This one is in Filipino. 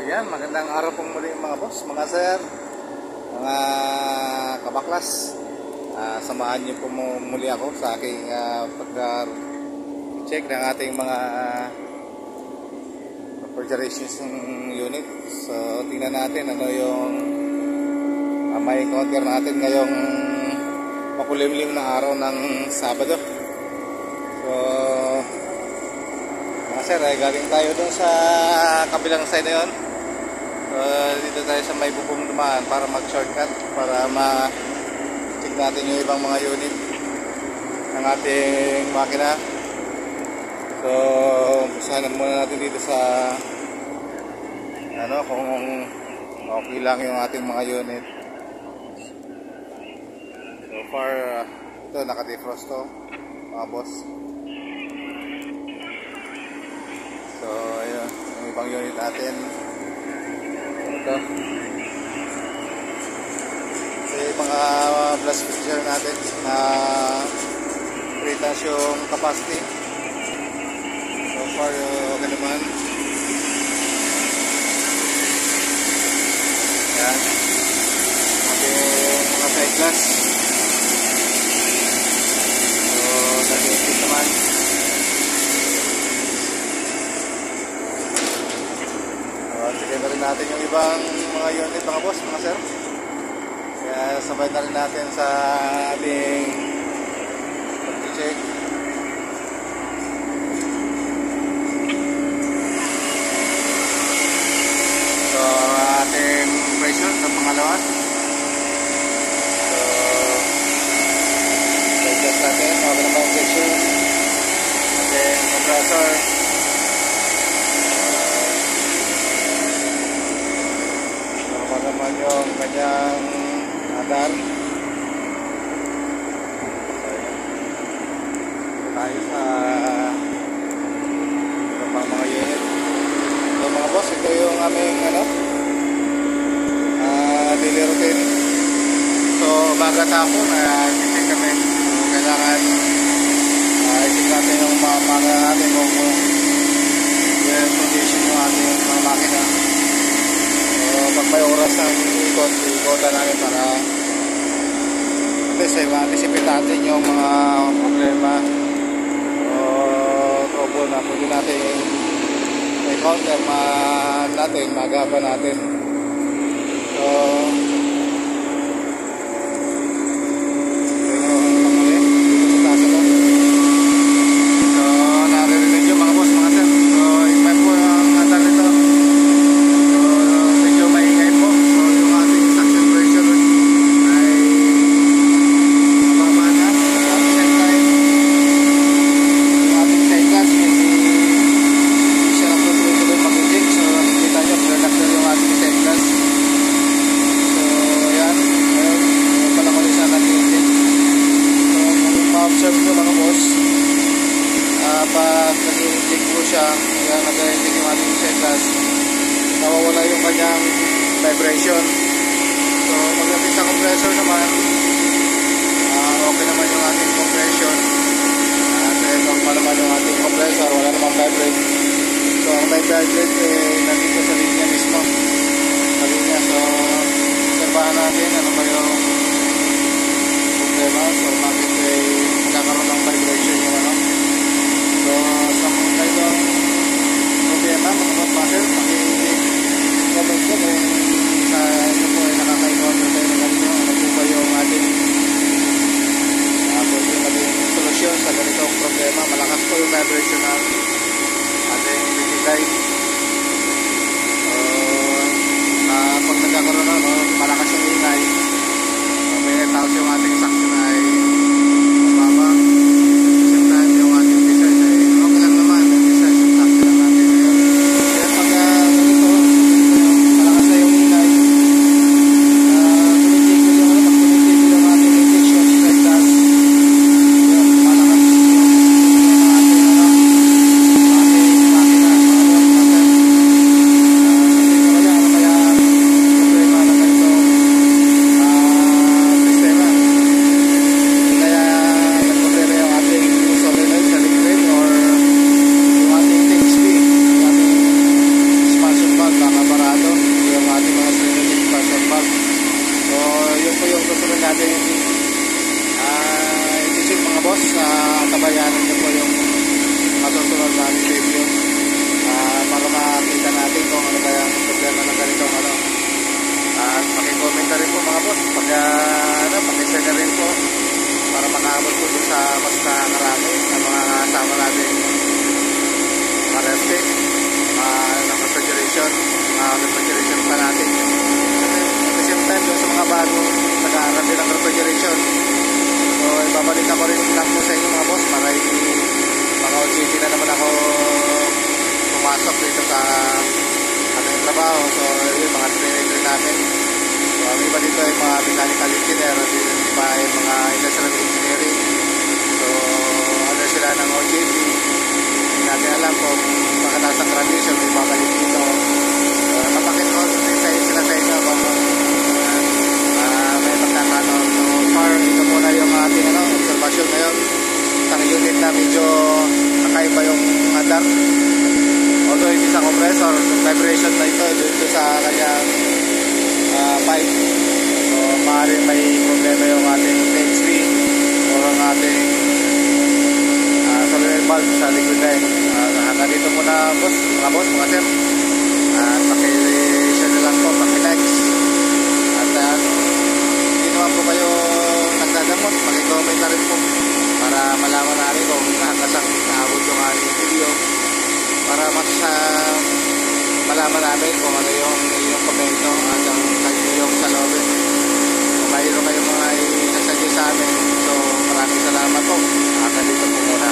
Ayan, magandang araw pong muli mga boss, mga sir, mga kabaklas. Samahan niyo po muli ako sa aking pag-check ng ating mga refrigerations unit. So tingnan natin ano yung may encounter natin ngayong makulimlim na araw ng Sabado. So mga sir, galing tayo doon sa kabilang side na yun. Dito tayo sa may bubong dumaan para mag-shortcut, para ma-check natin yung ibang mga unit ng ating makina. So umpisahan muna natin dito sa kung okay lang yung ating mga unit. So far ito naka-defrost to mga boss. So ayun yung ibang unit natin. Ito yung mga blast fixture natin na retas yung capacity. So far okay naman. Yan yung mga side glass. So nag-iipit naman. Sige na rin natin yung ibang mga unit mga boss, mga sir. Kaya sabay na rin natin sa ating pag-check. So ating pressure sa pangalawa. So adjust natin, okay na pa yung pressure. Ating compressor. Naman yung kanyang adar. Tayo sa mga unit. So mga boss, ito yung aming daily routine. So umaga sa hapon check kami. So kailangan i-check natin yung mga makina natin kung yung condition yung ating mga makina. Pag may oras ng ikot na namin para ma-anticipate natin yung mga problema o trouble na pwede natin i-counter magapan natin. So naririnig yung mga boss, mga sir. So iba po ang atal nito. Pag nag-i-check po siya, kaya nag-i-check yung ating setlas, nawawala yung kanyang vibration. So pagdating sa compressor naman, okay naman yung ating compression. Normal naman yung ating compressor, wala namang vibrate. So ang may vibrate nandito sa linya mismo, sa linya. So obserbahan natin ano ba yung problema. So bakit magkakaroon ng vibration yung So sa mga kayong problema mga kapatid, paki-comment ko kung sa inyo po ay nakaka-encounter tayo ng ganito. Ano po ba yung ating pwede maging solusyon sa ganitong problema. Malakas po yung vibration ng ating bibigay. So namin. So, ang iba dito ay mga mechanical engineer, at yung iba ay mga industrial engineering. So, ano sila ng OJT. Hindi natin alam kung pagkatapos ng graduation may babalik dito. Kapakit ko sila sa inyo kung may pagkakataon. So, far, ito muna yung ating observation ngayon. Isang unit na medyo kakaiba yung andar. Although hindi sa compressor, vibration na ito dito sa kanyang pipe. So, maaaring may problema yung ating PHP o ang ating solenoid valve sa liquid line. Hanggang dito muna, mga boss, mga sir. Paki-share na lang po, paki-likes. At hindi naman po kayo nagdadamot, paki-comment na rin po para malaman namin kung nakakasang naabot yung ating video, para mas malaman namin kung ano yung komento at ang yung salobin. Kung mayroon kayong mga isasagay sa amin, so maraming salamat po. Dito po muna.